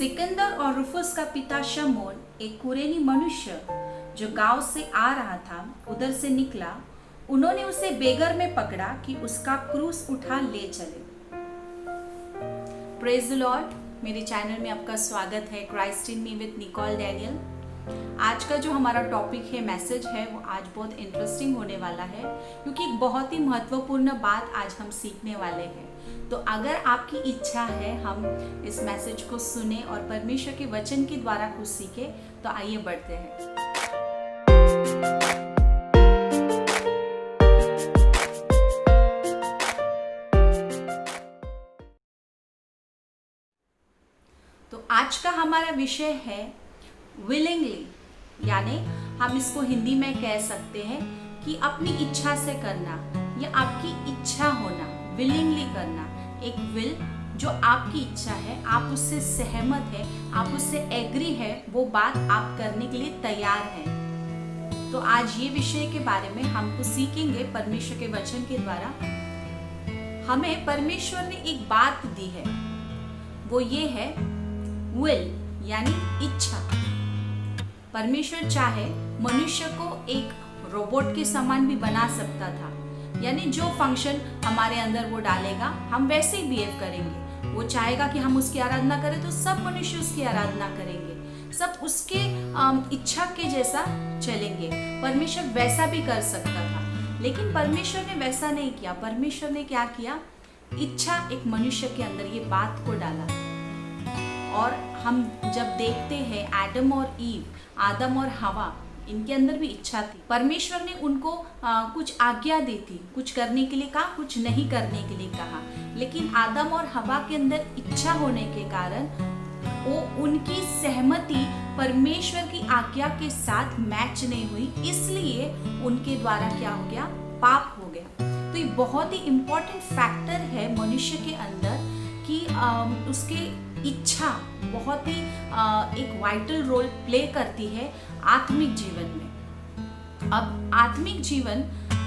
सिकंदर और रुफुस का पिता शमूएल एक कुरेनी मनुष्य जो गांव से आ रहा था उधर से निकला। उन्होंने उसे बेगर में पकड़ा कि उसका क्रूस उठा ले चले। Praise the lord. मेरे चैनल में आपका स्वागत है, Christ in me with Nicole Daniel. आज का जो हमारा टॉपिक है, मैसेज है, वो आज बहुत इंटरेस्टिंग होने वाला है क्योंकि एक बहुत ही महत्वपूर्ण बात आज हम सीखने वाले हैं। तो अगर आपकी इच्छा है हम इस मैसेज को सुने और परमेश्वर के वचन के द्वारा कुछ सीखे, तो आइए बढ़ते हैं। तो आज का हमारा विषय है विलिंगली, यानी हम इसको हिंदी में कह सकते हैं कि अपनी इच्छा से करना या आपकी इच्छा होना, विलिंगली करना। एक विल जो आपकी इच्छा है, आप उससे सहमत है, आप उससे एग्री है, वो बात आप करने के लिए तैयार हैं। तो आज ये विषय के बारे में हम कुछ सीखेंगे परमेश्वर के वचन के द्वारा। हमें परमेश्वर ने एक बात दी है, वो ये है विल यानी इच्छा। परमेश्वर चाहे मनुष्य को एक रोबोट के समान भी बना सकता था, यानी जो फंक्शन हमारे अंदर वो डालेगा हम वैसे ही बिहेव करेंगे। वो चाहेगा कि हम उसकी आराधना करें तो सब मनुष्य उसकी आराधना करेंगे, सब उसके इच्छा के जैसा चलेंगे। परमेश्वर वैसा भी कर सकता था, लेकिन परमेश्वर ने वैसा नहीं किया। परमेश्वर ने क्या किया? इच्छा एक मनुष्य के अंदर ये बात को डाला। और हम जब देखते हैं आदम और ईव, आदम और हवा, इनके अंदर भी इच्छा थी। परमेश्वर ने उनको कुछ आज्ञा दी थी, कुछ करने के लिए कहा, कुछ नहीं करने के लिए कहा। लेकिन आदम और हवा के अंदर इच्छा होने के कारण वो उनकी सहमति परमेश्वर की आज्ञा के साथ मैच नहीं हुई, इसलिए उनके द्वारा क्या हो गया? पाप हो गया। तो ये बहुत ही इम्पोर्टेंट फैक्टर है मनुष्य के अंदर कि उसके इच्छा बहुत ही एक वाइटल रोल प्ले करती है आत्मिक जीवन में। अब आत्मिक जीवन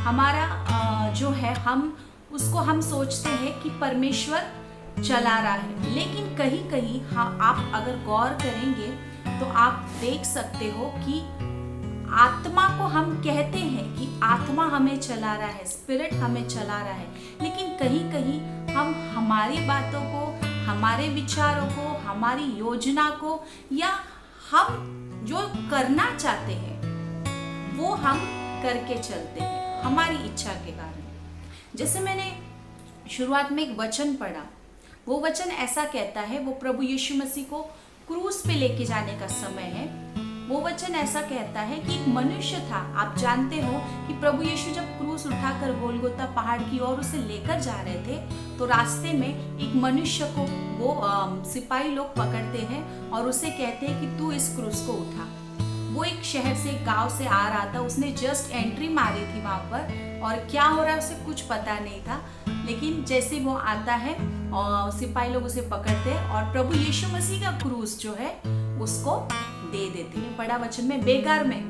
हमारा जो है, हम सोचते हैं कि परमेश्वर चला रहा है, लेकिन कहीं कहीं आप अगर गौर करेंगे तो आप देख सकते हो कि आत्मा को हम कहते हैं कि आत्मा हमें चला रहा है, स्पिरिट हमें चला रहा है, लेकिन कहीं कहीं हम हमारी बातों को, हमारे विचारों को, हमारी योजना को, या हम जो करना चाहते हैं वो हम करके चलते हैं हमारी इच्छा के कारण। जैसे मैंने शुरुआत में एक वचन पढ़ा, वो वचन ऐसा कहता है, वो प्रभु यीशु मसीह को क्रूस पे लेके जाने का समय है। वो वचन ऐसा कहता है कि एक मनुष्य था। आप जानते हो कि प्रभु यीशु जब क्रूस उठाकर गोलगोता पहाड़ की ओर उसे लेकर जा रहे थे, तो रास्ते में एक मनुष्य को वो सिपाही लोग पकड़ते हैं और उसे कहते हैं कि तू इस क्रूस को उठा। वो एक शहर से, एक गांव से आ रहा था, उसने जस्ट एंट्री मारी थी वहां पर, और क्या हो रहा है उसे कुछ पता नहीं था। लेकिन जैसे वो आता है और सिपाही लोग उसे पकड़ते हैं और प्रभु यीशु मसीह का क्रूस जो है उसको दे देते हैं। पढ़ा वचन में, बेकार में,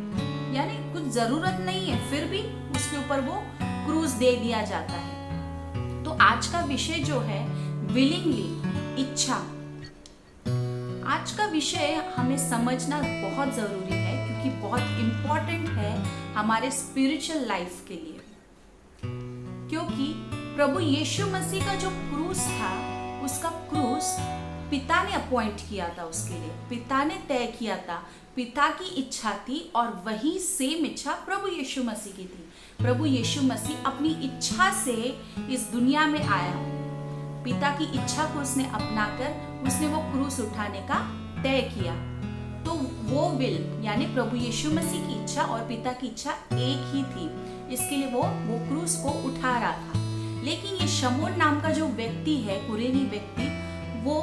यानी कुछ जरूरत नहीं है, फिर भी उसके ऊपर वो क्रूस दे दिया जाता है। तो आज का विषय जो है विलिंगली, इच्छा। आज का विषय हमें समझना बहुत जरूरी है क्योंकि बहुत इंपॉर्टेंट है हमारे स्पिरिचुअल लाइफ के लिए। क्योंकि प्रभु यीशु मसीह का जो क्रूस था, उसका क्रूस पिता ने अपॉइंट किया था उसके लिए, पिता ने तय किया था, पिता की इच्छा थी, और वही सेम इच्छा प्रभु यीशु मसीह की थी। प्रभु यीशु मसीह अपनी इच्छा से इस दुनिया में आया, पिता की इच्छा को उसने अपनाकर उसने वो क्रूस उठाने का तय किया। तो वो विल यानी प्रभु यीशु मसीह की इच्छा और पिता की इच्छा एक ही थी, इसके लिए वो क्रूस को उठा रहा था। लेकिन ये शमूएल नाम का जो व्यक्ति है, कुरेनी व्यक्ति, वो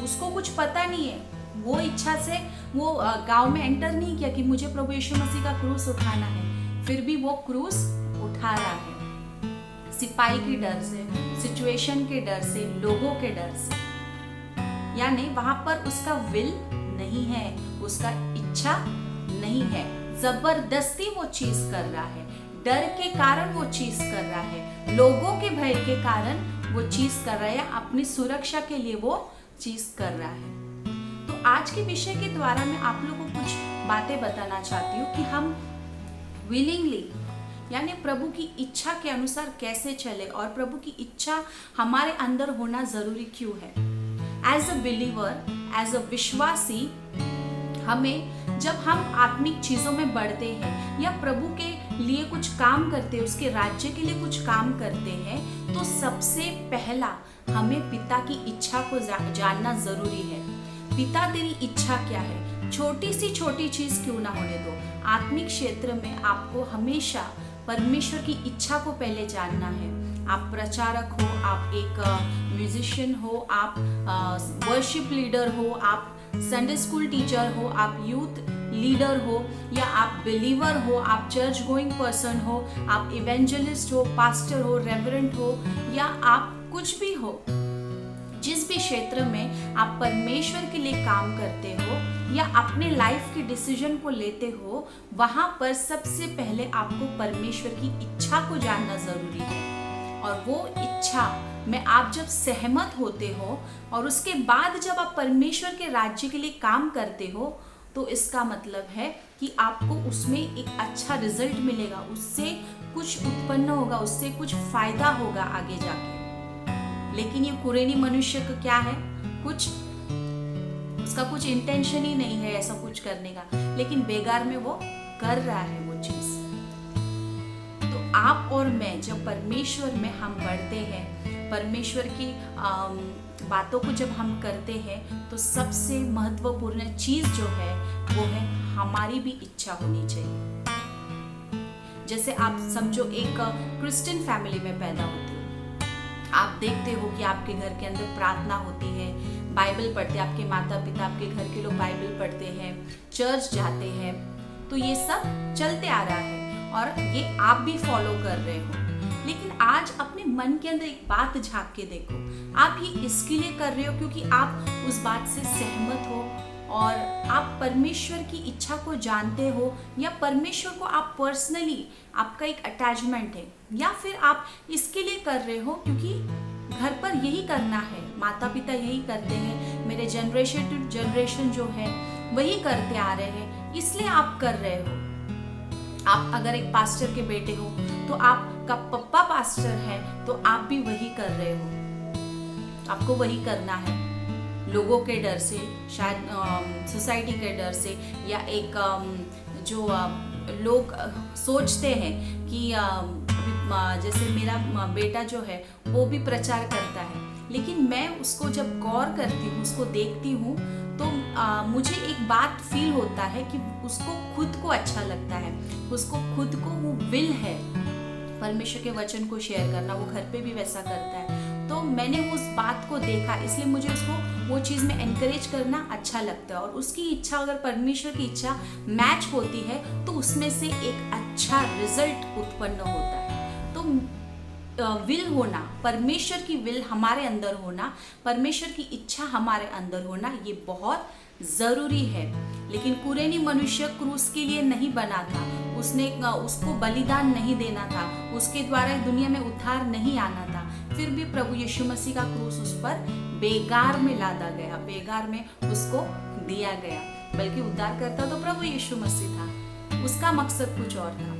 उसको कुछ पता नहीं है। वो इच्छा से वो गांव में एंटर नहीं किया कि मुझे प्रभु यीशु मसीह का क्रूस उठाना है, फिर भी वो क्रूस उठा रहा है, सिपाही के डर से, सिचुएशन के डर से, लोगों के डर से। यानी वहां पर उसका विल नहीं है, उसका इच्छा नहीं है, जबरदस्ती वो चीज कर रहा है, डर के कारण वो चीज कर रहा है, लोगों के भय के कारण वो चीज कर रहा है, अपनी सुरक्षा के लिए वो चीज कर रहा है। तो आज के विषय के द्वारा मैं आप लोगों को कुछ बातें बताना चाहती हूँ कि हम विलिंगली यानी प्रभु की इच्छा के अनुसार कैसे चले और प्रभु की इच्छा हमारे अंदर होना जरूरी क्यों है। As a believer, as a विश्वासी, हमें जब हम आत्मिक चीजों में बढ़ते हैं या प्रभु के लिए कुछ काम करते हैं, उसके राज्य के लिए कुछ काम करते हैं, तो सबसे पहला हमें पिता की इच्छा को जानना जरूरी है। पिता तेरी इच्छा क्या है, छोटी सी छोटी चीज क्यों ना होने दो। आत्मिक क्षेत्र में आपको हमेशा परमेश्वर की इच्छा को पहले जानना है। आप प्रचारक हो, आप एक म्यूजिशियन हो, आप वर्शिप लीडर हो, आप संडे स्कूल टीचर हो, आप यूथ लीडर हो, या आप बिलीवर हो, आप चर्च गोइंग पर्सन हो, आप इवेंजलिस्ट हो, पास्टर हो, रेवरेंट हो, या आप कुछ भी हो, जिस भी क्षेत्र में आप परमेश्वर के लिए काम करते हो या अपने लाइफ के डिसीजन को लेते हो, वहां पर सबसे पहले आपको परमेश्वर की इच्छा को जानना जरूरी है। और वो इच्छा में आप जब सहमत होते हो और उसके बाद जब आप परमेश्वर के राज्य के लिए काम करते हो, तो इसका मतलब है कि आपको उसमें एक अच्छा रिजल्ट मिलेगा, उससे कुछ उत्पन्न होगा, उससे कुछ फायदा होगा आगे जाके। लेकिन ये कुरेनी मनुष्य का क्या है, उसका कुछ इंटेंशन ही नहीं है ऐसा कुछ करने का, लेकिन बेगार में वो कर रहा है वो चीज। तो आप और मैं जब परमेश्वर में हम बढ़ते हैं, परमेश्वर की बातों को जब हम करते हैं, तो सबसे महत्वपूर्ण चीज जो है वो है हमारी भी इच्छा होनी चाहिए। जैसे आप समझो एक क्रिश्चियन फैमिली में पैदा होते हो, आप देखते हो कि आपके घर के अंदर प्रार्थना होती है, बाइबल पढ़ते हैं, आपके माता पिता, आपके घर के लोग बाइबल पढ़ते हैं, चर्च जाते हैं, तो ये सब चलते आ रहा है और ये आप भी फॉलो कर रहे हो। लेकिन आज अपने मन के अंदर एक बात झांक के देखो, आप ये इसके लिए कर रहे हो क्योंकि आप उस बात से सहमत हो और आप परमेश्वर की इच्छा को जानते हो, या परमेश्वर को आप पर्सनली आपका एक अटैचमेंट है, या फिर आप इसके लिए कर रहे हो क्योंकि घर पर यही करना है, माता पिता यही करते हैं, मेरे जनरेशन टू जनरेशन जो है वही करते आ रहे हैं, इसलिए आप कर रहे हो। आप अगर एक पास्टर के बेटे हो तो आपका पप्पा पास्टर है तो आप भी वही कर रहे हो, आपको वही करना है, लोगों के डर से, शायद सोसाइटी के डर से, या एक जो लोग सोचते हैं कि जैसे मेरा बेटा जो है वो भी प्रचार करता है, लेकिन मैं उसको जब गौर करती हूँ, उसको देखती हूँ, तो मुझे एक बात फील होता है कि उसको खुद को अच्छा लगता है, उसको खुद को वो विल है परमेश्वर के वचन को शेयर करना, वो घर पे भी वैसा करता है। तो मैंने उस बात को देखा, इसलिए मुझे उसको वो चीज़ में एनकरेज करना अच्छा लगता है। और उसकी इच्छा अगर परमेश्वर की इच्छा मैच होती है तो उसमें से एक अच्छा रिजल्ट उत्पन्न होता है। तो विल होना, परमेश्वर की विल हमारे अंदर होना, परमेश्वर की इच्छा हमारे अंदर होना, ये बहुत जरूरी है। लेकिन कुरेनी मनुष्य क्रूस के लिए नहीं बना था, उसको बलिदान नहीं देना था, उसके द्वारा दुनिया में उद्धार नहीं आना था, फिर भी प्रभु यीशु मसीह का क्रूस उस पर बेगार में लादा गया, बेगार में उसको दिया गया। बल्कि उद्धार करता तो प्रभु यीशु मसीह था, उसका मकसद कुछ और था।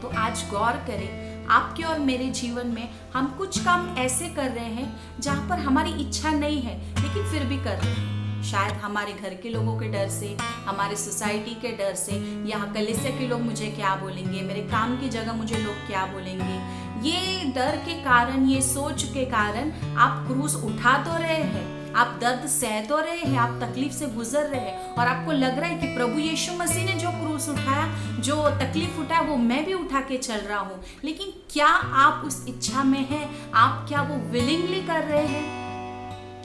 तो आज गौर करें, आपके और मेरे जीवन में हम कुछ काम ऐसे कर रहे हैं जहाँ पर हमारी इच्छा नहीं है लेकिन फिर भी कर रहे हैं। शायद हमारे घर के लोगों के डर से, हमारे सोसाइटी के डर से, या कलीसिया के लोग मुझे क्या बोलेंगे, मेरे काम की जगह मुझे लोग क्या बोलेंगे, ये डर के कारण, ये सोच के कारण आप क्रूस उठा तो रहे हैं, आप दर्द सह तो रहे हैं, आप तकलीफ से गुजर रहे हैं, और आपको लग रहा है कि प्रभु यीशु मसीह ने जो क्रूस उठाया, जो तकलीफ उठाया, वो मैं भी उठा के चल रहा हूँ। लेकिन क्या आप उस इच्छा में हैं? आप क्या वो विलिंगली कर रहे हैं?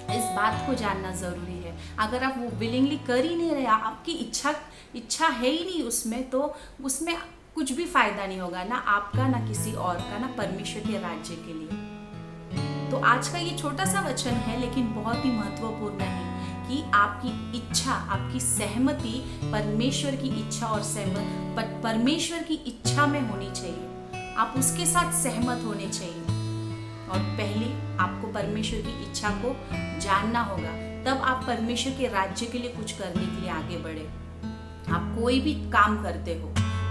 इस बात को जानना जरूरी है। अगर आप वो विलिंगली कर ही नहीं रहे, आपकी इच्छा है ही नहीं उसमें, तो उसमें कुछ भी फायदा नहीं होगा, ना आपका, ना किसी और का, ना परमेश्वर के राज्य के लिए। तो आज का ये छोटा सा वचन है लेकिन बहुत ही महत्वपूर्ण है कि आपकी इच्छा, आपकी सहमति परमेश्वर की इच्छा और परमेश्वर की इच्छा में होनी चाहिए। आप उसके साथ सहमत होने चाहिए। और पहले आपको परमेश्वर की इच्छा को जानना होगा, तब आप परमेश्वर के राज्य के लिए कुछ करने के लिए आगे बढ़े। आप कोई भी काम करते हो,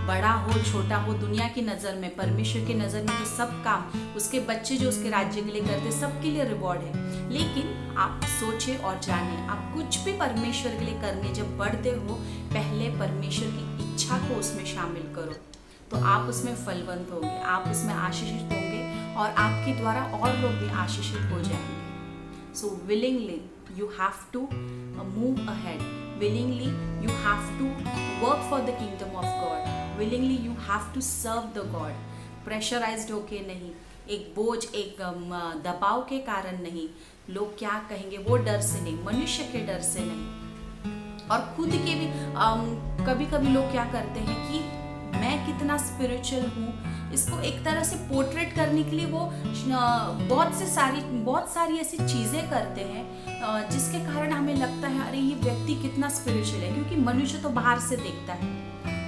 बड़ा हो छोटा हो, दुनिया की नज़र में, परमेश्वर की नज़र में जो सब काम उसके बच्चे जो उसके राज्य के लिए करते, सबके लिए रिवॉर्ड है। लेकिन आप सोचे और जाने, आप कुछ भी परमेश्वर के लिए करने जब बढ़ते हो, पहले परमेश्वर की इच्छा को उसमें शामिल करो, तो आप उसमें फलवंत होंगे, आप उसमें आशीषित होंगे और आपके द्वारा और लोग भी आशीषित हो जाएंगे। So willingly you have to move ahead. Willingly you have to work for the kingdom of God. Willingly you have to serve the God. Pressurized होके नहीं, एक बोझ, एक दबाव के कारण नहीं, लोग क्या कहेंगे वो डर से नहीं, मनुष्य के डर से नहीं। और खुद के भी कभी कभी लोग क्या करते हैं कि मैं कितना स्पिरिचुअल हूँ, इसको एक तरह से पोर्ट्रेट करने के लिए वो बहुत सारी ऐसी चीज़ें करते हैं जिसके कारण हमें लगता है अरे ये व्यक्ति कितना स्पिरिचुअल है, क्योंकि मनुष्य तो बाहर से देखता है,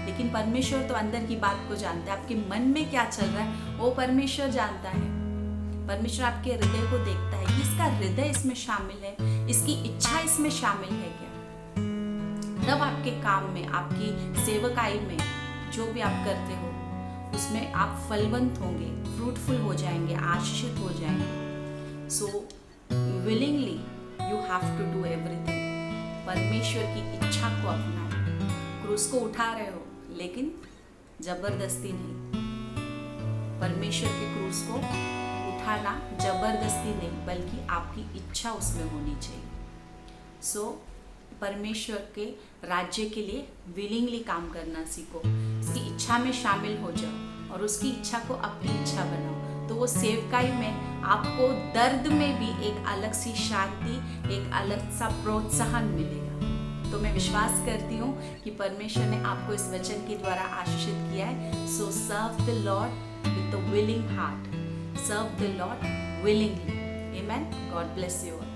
लेकिन परमेश्वर तो अंदर की बात को जानता है। आपके मन में क्या चल रहा है वो परमेश्वर जानता है। परमेश्वर आपके हृदय को देखता है कि इसका हृदय इसमें शामिल है, इसकी इच्छा इसमें शामिल है क्या। तब आपके काम में, आपकी सेवकाई में, जो भी आप करते हो उसमें आप फलवंत होंगे, फ्रूटफुल हो जाएंगे, आशीषित हो जाएंगे। So willingly you have to do everything. परमेश्वर की इच्छा को अपनाएं। क्रूस को उठा रहे हो लेकिन जबरदस्ती नहीं, परमेश्वर के क्रूस को उठाना जबरदस्ती नहीं, बल्कि आपकी इच्छा उसमें होनी चाहिए। सो परमेश्वर के राज्य के लिए विलिंगली काम करना सीखो, उसकी इच्छा में शामिल हो जाओ और उसकी इच्छा को अपनी इच्छा बनाओ। तो वो सेवकाई में आपको दर्द में भी एक अलग सी शांति, एक अलग सा प्रोत्साहन मिलेगा। तो मैं विश्वास करती हूँ कि परमेश्वर ने आपको इस वचन के द्वारा आशीषित किया है। So serve the lord with the willing heart, serve the lord willingly. Amen. God bless you all.